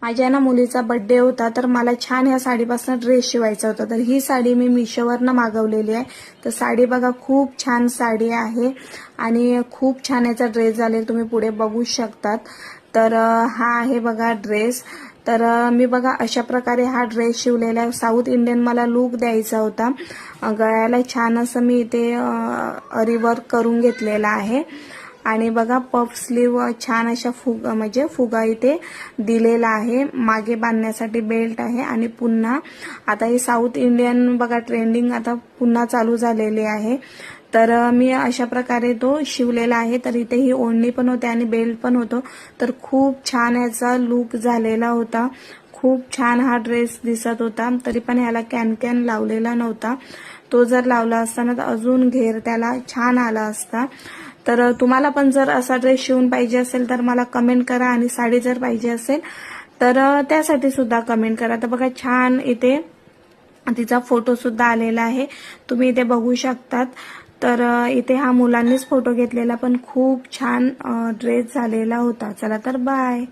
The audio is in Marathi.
माझ्या ना मुलीचा बर्थडे होता, तर मला छान ह्या साडीपासून ड्रेस शिवायचा होता. तर ही साडी मी मिशोवरनं मागवलेली आहे. तर साडी बघा, खूप छान साडी आहे आणि खूप छान याचा ड्रेस झाले, तुम्ही पुढे बघू शकतात. तर हा आहे बघा ड्रेस. तर मी बघा अशा प्रकारे हा ड्रेस शिवलेला आहे. साऊथ इंडियन मला लुक द्यायचा होता. गळ्याला छान असं मी इथे अरीवर्क करून घेतलेला आहे आणि बघा पफ स्लीव छान अशा फुगा इथे दिलेला आहे. मागे बांधण्यासाठी बेल्ट आहे आणि पुन्हा आता हे साऊथ इंडियन बघा ट्रेंडिंग आता पुन्हा चालू झालेली आहे. तर मी अशा प्रकारे तो शिवलेला आहे. तर इथे ही ओढणी पण होते आणि बेल्ट पण होतो. तर खूप छान याचा लुक झालेला होता. खूप छान हा ड्रेस दिसत होता. तरी पण ह्याला कॅन लावलेला नव्हता. तो जर लावला असता ना तर अजून घेर त्याला छान आला असता. तर तुम्हाला पण जर असा ड्रेस शिवून पाहिजे असेल तर मला कमेंट करा आणि साडी जर पाहिजे असेल तर त्यासाठी सुद्धा कमेंट करा. तर बघा छान इथे तिचा फोटो सुद्धा आलेला आहे, तुम्ही इथे बघू शकतात. तर इथे हा मुलांनीच फोटो घेतलेला पण खूप छान ड्रेस झालेला होता. चला तर बाय.